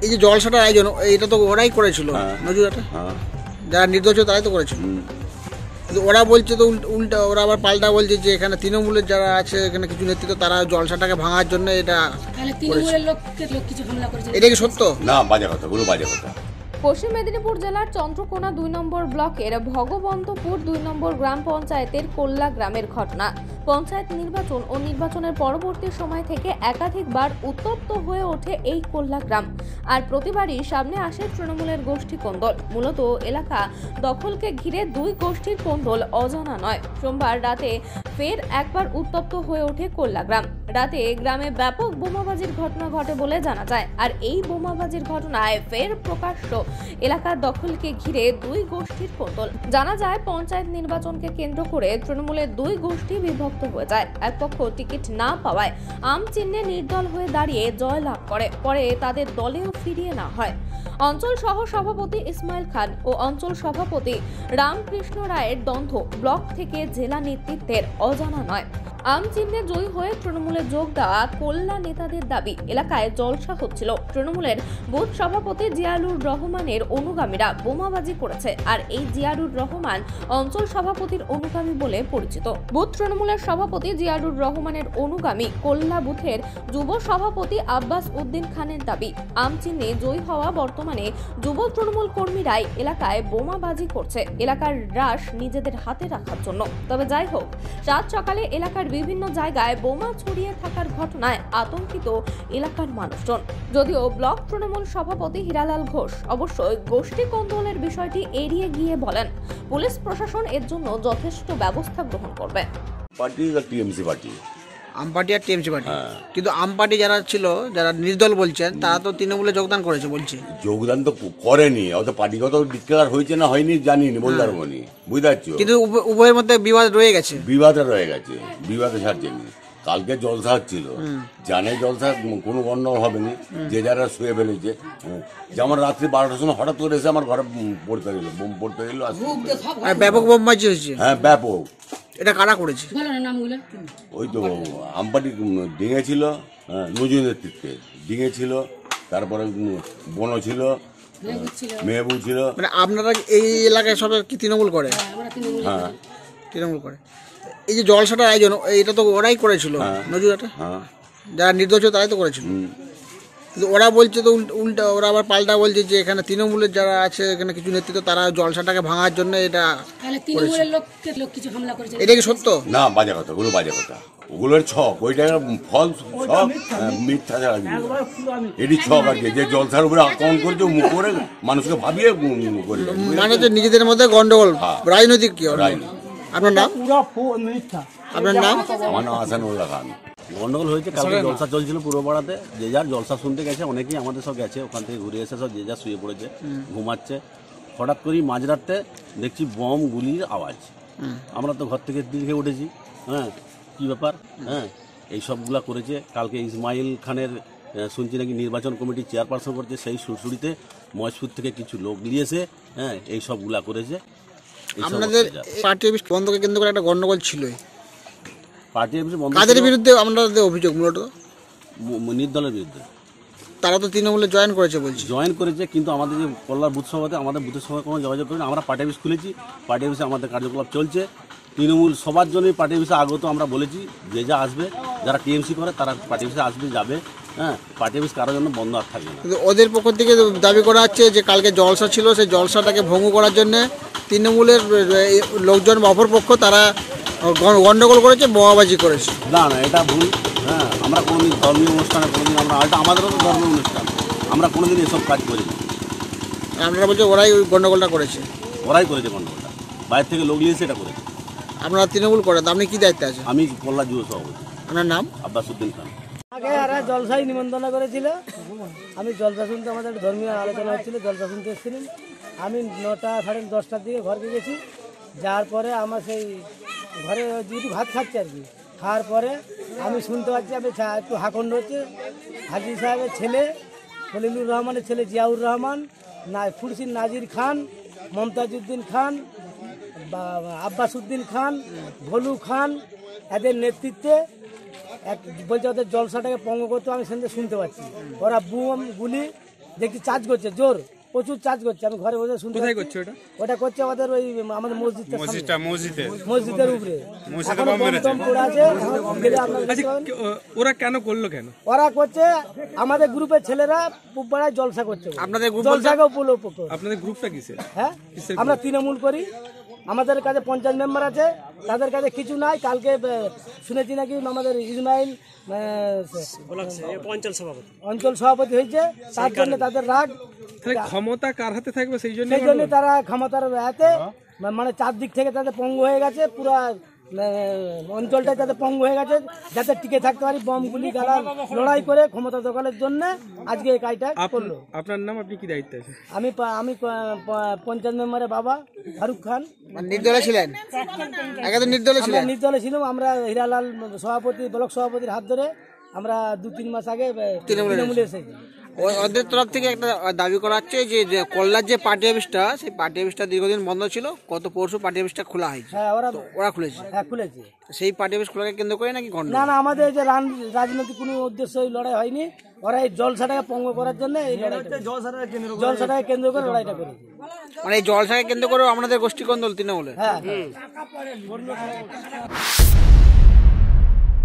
এই যে জলসাটার আয়োজন এটা তো ওরাই করেছিল, নজরুলটা যারা নির্দোষ তারাই তো করেছিল। ওরা বলছে তো উল্টা, ওরা আবার পাল্টা বলছে যে এখানে তৃণমূলের যারা আছে এখানে কিছু নেতৃত্ব তারা জলসাটাকে ভাঙার জন্য এটা এটা কি সত্য? না, বাজে কথা, পুরো বাজে কথা। পশ্চিম মেদিনীপুর জেলার চন্দ্রকোনা ২ নম্বর ব্লকের ভগবন্তপুর ২ নম্বর গ্রাম পঞ্চায়েতের কোল্লা গ্রামের ঘটনা। পঞ্চায়েত নির্বাচন ও নির্বাচনের পরবর্তী সময় থেকে একাধিকবার উত্তপ্ত হয়ে ওঠে এই কোল্লা গ্রাম। আর প্রতিবারই সামনে আসে তৃণমূলের গোষ্ঠী কোন্দল। মূলত এলাকা দখলকে ঘিরে দুই গোষ্ঠীর কোন্দল অজানা নয়। সোমবার রাতে ফের একবার উত্তপ্ত হয়ে ওঠে কোল্লা গ্রাম। রাতে গ্রামে ব্যাপক বোমাবাজির ঘটনা ঘটে বলে জানা যায়। আর এই বোমাবাজির ঘটনায় ফের প্রকাশ্য এলাকার দখলকে ঘিরে দুই গোষ্ঠীর কোন্দল। জানা যায় পঞ্চায়েত নির্বাচনকে কেন্দ্র করে তৃণমূলের দুই গোষ্ঠী বিভক্ত হয়ে যায়। এক পক্ষ টিকিট না পাওয়ায় আম চিহ্নে নির্দল হয়ে দাঁড়িয়ে জয় লাভ করে, পরে তাদের দলেও ফিরিয়ে না হয়। অঞ্চল সহ সভাপতি ইসমাইল খান ও অঞ্চল সভাপতি রামকৃষ্ণ রায়ের দ্বন্দ্ব ব্লক থেকে জেলা নেতৃত্বের অজানা নয়। আম চিহ্নে জয়ী হয়ে তৃণমূলে যোগ দেওয়া কোল্লা নেতাদের দাবি এলাকায় জলসা হচ্ছিল। তৃণমূলের বুথ সভাপতি জিয়াউর রহমানের অনুগামীরা বোমাবাজি করেছে। আর এই জিয়াউর রহমান অঞ্চল সভাপতির অনুগামী বলে পরিচিত। বুথ তৃণমূলের সভাপতি জিয়াউর রহমানের অনুগামী কোল্লা বুথের যুব সভাপতি আব্বাস উদ্দিন খানের দাবি আম চিহ্নে জয়ী হওয়া বর্তমানে যুব তৃণমূল কর্মীরাই এলাকায় বোমাবাজি করছে এলাকার রাশ নিজেদের হাতে রাখার জন্য। তবে যাই হোক, সাত সকালে এলাকার বিভিন্ন জায়গায় বোমা ছড়িয়ে থাকার ঘটনায় আতঙ্কিত এলাকার মানুষজন। যদিও ব্লক তৃণমূল সভাপতি হীরালাল ঘোষ অবশ্যই গোষ্ঠী কোন্দলের বিষয়টি এড়িয়ে গিয়ে বলেন পুলিশ প্রশাসন এর জন্য যথেষ্ট ব্যবস্থা গ্রহণ করবে। পার্টি টিএমসি পার্টি, আম পার্টি আর টিএমসি পার্টি। কিন্তু আম পার্টি যারা ছিল, যারা নির্দল বলছেন, তারা তো তৃণমূলে যোগদান করেছে বলছে। যোগদান তো করেনি, অত পার্টিগত ডিক্লেয়ার হয়েছে না হয়নি জানিনি, বলতে পারবো নি, বুঝতে পারছো। কিন্তু উভয়ের মধ্যে বিবাদ রয়ে গেছে, বিবাদে রয়ে গেছে, বিবাদে ছাড়ছেনি। কালকে জলসা হচ্ছিল, জানে জলসা কোনো গন্ডগোল হবে না, যে যারা শুয়ে ফেলেছে। যেমন রাত্রি 12টার সময় হঠাৎ করে এসে আমার ঘরে পড়তে গেল, বোম পড়তে গেল, ব্যাপক বোমবাজি হয়েছে। হ্যাঁ, ব্যাপক। এটা কারা করেছে? ওই তো আমপাটি ডিঙে ছিল, নজরুল নেতৃত্বে ডিঙে ছিল, তারপরে বন ছিল, মেহবুব ছিল। মানে আপনারা এই এলাকায় সবাই কি তৃণমূল করে? হ্যাঁ, তৃণমূল করে। এই যে জলসাটার আয়োজন এটা তো ওরাই করেছিল, নজরুলটা যারা নির্দোষ তারাই তো করেছিল। কিন্তু ওরা বলছে তো উল্টা, ওরা আবার পাল্টা বলছে যে এখানে তৃণমূলের যারা আছে এখানে কিছু নেতৃত্ব তারা জলসাটাকে ভাঙার জন্য এটা এটা কি সত্য? না, বাজে কথা, ওগুলো বাজে কথা, ওগুলোর ছক, ওইটা ফলস ছক, মিথ্যা ছাড়া এটি ছক আর কি, যে জলসার উপরে আক্রমণ করছে মুখ করে মানুষকে ভাবিয়ে করে, মানে যে নিজেদের মধ্যে গন্ডগোল, রাজনৈতিক কি? আপনার নাম? আপনার নাম? আমার নাম আসানুল্লাহ খান। গন্ডগোল হয়েছে, কালকে জলসা চলছিল পূর্ব পাড়াতে, যে যার জলসা শুনতে গেছে, অনেকেই আমাদের সব গেছে, ওখান থেকে ঘুরে এসে সব যে যার শুয়ে পড়েছে, ঘুমাচ্ছে। হঠাৎ করেই মাঝরাতে দেখছি বম গুলির আওয়াজ। আমরা তো ঘর থেকে দিকে উঠেছি, হ্যাঁ কী ব্যাপার, হ্যাঁ এই সবগুলা করেছে। কালকে ইসমাইল খানের শুনছি নাকি নির্বাচন কমিটির চেয়ারপারসন করছে, সেই সুরসুরিতে মহেশপুর থেকে কিছু লোক নিয়েছে, হ্যাঁ এই সবগুলা করেছে। আপনাদের পার্টি অফিস বন্ধকে কেন্দ্র করে একটা গন্ডগোল ছিল, পার্টি অফিস বন্ধ। কাদের বিরুদ্ধে আপনাদের অভিযোগ? মূলত নির্দলের বিরুদ্ধে। তারা তো তৃণমূলে জয়েন করেছে বলছে। জয়েন করেছে, কিন্তু আমাদের যে কল্যাণ বুথ সভাতে আমাদের বুথের সঙ্গে কোনো যোগাযোগ করেনি। আমরা পার্টি অফিস খুলেছি, পার্টি অফিসে আমাদের কার্যকলাপ চলছে। তৃণমূল সবার জন্যই পার্টি অফিসে আগত আমরা বলেছি, যে যা আসবে, যারা টিএমসি করে তারা পার্টি অফিসে আসবে, যাবে, হ্যাঁ পার্টি অফিস কারোর জন্য বন্ধ আর থাকবে না। কিন্তু ওদের পক্ষ থেকে দাবি করা হচ্ছে যে কালকে জলসা ছিল, সেই জলসাটাকে ভঙ্গ করার জন্য তৃণমূলের লোকজন বা অপরপক্ষ তারা গন্ডগোল করেছে, বোমাবাজি করেছে। না না, এটা ভুল। হ্যাঁ, আমরা কোনোদিন ধর্মীয় অনুষ্ঠানে কোনোদিন আমরা, এটা আমাদেরও তো ধর্মীয় অনুষ্ঠান, আমরা কোনোদিন এসব কাজ করিনি। আপনারা বলছে ওরাই ওই গন্ডগোলটা করেছে? ওরাই করেছে গন্ডগোলটা, বাইরে থেকে লোক নিয়ে সেটা করেছে। আপনারা তৃণমূল করেন, আপনি কি দায়িত্বে আছেন? আমি কল্যাণ যুব সভাপতি। আপনার নাম? আব্বাস উদ্দিন খান। আগে আর জলসাই নিমন্ত্রণ করেছিল, আমি জলসা শুনতে, আমাদের ধর্মীয় আলোচনা হচ্ছিল, জলসা শুনতে এসেছিলাম। আমি 9টা সাড়ে 10টার দিকে ঘরকে গেছি, যাওয়ার পরে আমার সেই ঘরে দুটি ভাত খাচ্ছে আর কি, খাওয়ার পরে আমি শুনতে পাচ্ছি আমি একটু হাকন্ড হচ্ছে। হাজি সাহেবের ছেলে খলিলুর রহমানের ছেলে জিয়াউর রহমান, খুরশিদ নাজির খান, মমতাজউদ্দিন খান, আব্বাস উদ্দিন খান, ভলু খান, এদের নেতৃত্বে বলছে ওদের জলসাটাকে পঙ্গ করতে, আমি শুনতে পাচ্ছি। ওরা বুম গুলি দেখছি চার্জ করছে জোর, প্রচুর চার্জ করছে। আমি ঘরে বসে শুনতে কোথায় করছে ওটা? ওটা করছে আমাদের ওই আমাদের মসজিদের উপরে। মসজিদে এখনো বম টম পড়ে আছে, এখন গেলে আপনারা দেখতে পাবেন। ওরা কেন করলো কেন? ওরা করছে আমাদের গ্রুপের ছেলেরা পুবপাড়ায় জলসা করছে। আপনাদের গ্রুপ জলসাকেও পুলো উপকার। আপনাদের গ্রুপটা কিসের? হ্যাঁ, আমরা তৃণমূল করি। আমাদের কাছে 50 মেম্বার আছে, তাদের কাছে কিছু নাই। কালকে শুনেছি নাকি আমাদের ইসমাইল অঞ্চল সভাপতি হয়েছে, তার জন্য তাদের রাগ। তাহলে ক্ষমতা কার হাতে থাকবে সেই জন্য তারা ক্ষমতার হাতে, মানে চারদিক থেকে তাদের পঙ্গু হয়ে গেছে, পুরা অঞ্চলটা যাতে পঙ্গু হয়ে গেছে, যাতে টিকে থাকতে পারি বম গুলি গালা লড়াই করে ক্ষমতা দখলের জন্য আজকে এই কাজটা করলো। আপনার নাম, আপনি কি দায়িত্বে আছেন? আমি পঞ্চায়েত মেম্বারের বাবা ফারুক খান। নির্দলে ছিলেন? আগে তো নির্দলে ছিলেন। নির্দলে ছিলাম আমরা। হীরালাল সভাপতি, ব্লক সভাপতির হাত ধরে আমরা 2-3 মাস আগে তৃণমূলে এসেছি। ওদের তরফ থেকে একটা দাবি করা হচ্ছে যে কল্যাণ যে পার্টি অফিসটা, সেই পার্টি অফিসটা দীর্ঘদিন বন্ধ ছিল, গত পরশু পার্টি অফিসটা খোলা হয়েছে। হ্যাঁ, ওরা খুলেছে। হ্যাঁ, খুলেছে। সেই পার্টি অফিস খোলাকে কেন্দ্র করে নাকি গন্ডগোল? না, আমাদের যে রাজনৈতিক কোনো উদ্দেশ্য এই লড়াই হয়নি। ওরা এই জলসাটাকে পঙ্গ করার জন্য এই লড়াইটা, জলসাটাকে কেন্দ্র করে লড়াইটা করেছে। মানে এই জলসাকে কেন্দ্র করে আপনাদের গোষ্ঠী কোন্দল তৃণমূলের? হ্যাঁ।